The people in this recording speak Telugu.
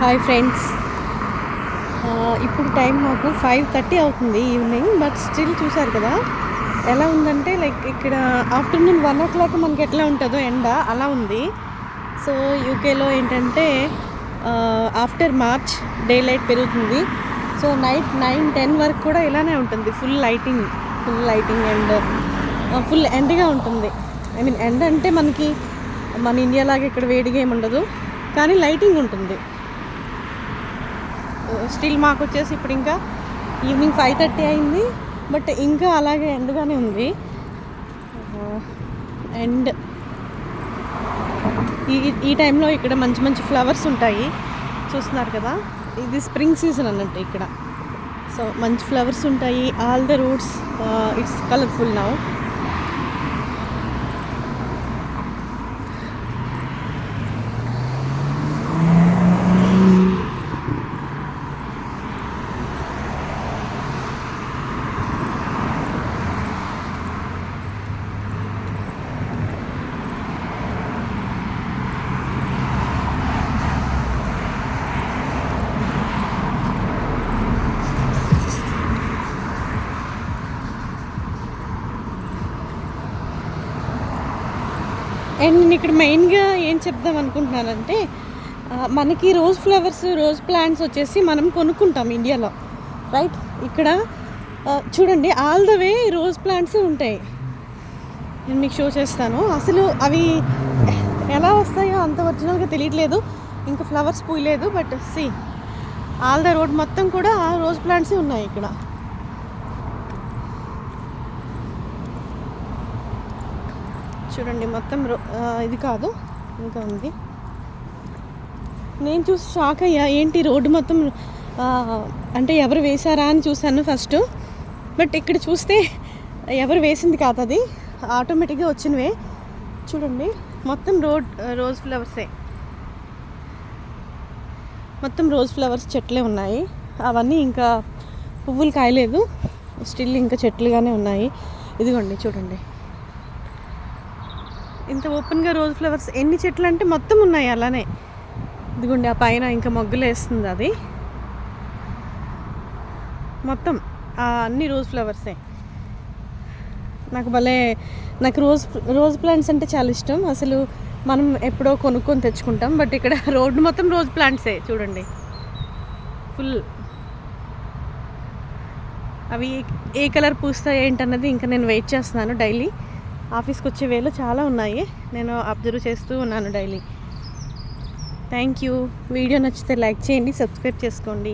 హాయ్ ఫ్రెండ్స్, ఇప్పుడు టైం మాకు 5:30 అవుతుంది ఈవినింగ్. బట్ స్టిల్ చూసారు కదా ఎలా ఉందంటే, లైక్ ఇక్కడ ఆఫ్టర్నూన్ 1 o'clock మనకి ఎట్లా ఉంటుందో ఎండ అలా ఉంది. సో యూకేలో ఏంటంటే ఆఫ్టర్ మార్చ్ డే లైట్ పెరుగుతుంది. సో నైట్ 9-10 వరకు కూడా ఇలానే ఉంటుంది. ఫుల్ లైటింగ్ అండ్ ఫుల్ ఎండగా ఉంటుంది. ఐ మీన్ ఎండ అంటే మనకి మన ఇండియాలాగా ఇక్కడ వేడిగా ఏమి ఉండదు, కానీ లైటింగ్ ఉంటుంది. స్టిల్ మాకు వచ్చేసి ఇప్పుడు ఇంకా ఈవినింగ్ 5:30 అయింది, బట్ ఇంకా అలాగే ఎండగానే ఉంది. అండ్ ఈ టైంలో ఇక్కడ మంచి మంచి ఫ్లవర్స్ ఉంటాయి, చూస్తున్నారు కదా. ఇది స్ప్రింగ్ సీజన్ అన్నట్టు ఇక్కడ. సో మంచి ఫ్లవర్స్ ఉంటాయి. All the roots it's colourful now. And నేను ఇక్కడ మెయిన్గా ఏం చెప్దాం అనుకుంటున్నానంటే, మనకి రోజ్ ప్లాంట్స్ వచ్చేసి మనం కొనుక్కుంటాం ఇండియాలో, రైట్. ఇక్కడ చూడండి, all the way rose plants ఉంటాయి. నేను మీకు షో చేస్తాను. అసలు అవి ఎలా వస్తాయో అంత ఒరిజినల్గా తెలియట్లేదు, ఇంకా ఫ్లవర్స్ పూయలేదు. But see, all the road మొత్తం కూడా రోజ్ ప్లాంట్సే ఉన్నాయి ఇక్కడ. చూడండి, మొత్తం ఇది కాదు, ఇంకా ఉంది. నేను చూసి షాక్ అయ్యా, ఏంటి రోడ్డు మొత్తం అంటే ఎవరు వేశారా అని చూశాను ఫస్ట్. బట్ ఇక్కడ చూస్తే ఎవరు వేసింది కాదు, అది ఆటోమేటిక్గా వచ్చినవే. చూడండి, మొత్తం రోజ్ ఫ్లవర్సే, మొత్తం రోజ్ ఫ్లవర్స్ చెట్లే ఉన్నాయి. అవన్నీ ఇంకా పువ్వులు కాయలేదు, స్టిల్ ఇంకా చెట్లుగానే ఉన్నాయి. ఇదిగోండి చూడండి, ఇంత ఓపెన్గా రోజ్ ఫ్లవర్స్. ఎన్ని చెట్లు అంటే మొత్తం ఉన్నాయి అలానే. ఇదిగోండి, ఆ పైన ఇంకా మొగ్గులు వేస్తుంది, అది మొత్తం అన్ని రోజ్ ఫ్లవర్సే. నాకు రోజ్ ప్లాంట్స్ అంటే చాలా ఇష్టం. అసలు మనం ఎప్పుడో కొనుక్కొని తెచ్చుకుంటాం, బట్ ఇక్కడ రోడ్డు మొత్తం రోజ్ ప్లాంట్సే. చూడండి, ఫుల్. అవి ఏ కలర్ పూస్తాయి ఏంటన్నది ఇంకా నేను వెయిట్ చేస్తున్నాను. డైలీ ఆఫీస్కి వచ్చే వేళ చాలా ఉన్నాయి, నేను అబ్జర్వ్ చేస్తూ ఉన్నాను డైలీ. Thank you. వీడియో నచ్చితే లైక్ చేయండి, సబ్స్క్రైబ్ చేసుకోండి.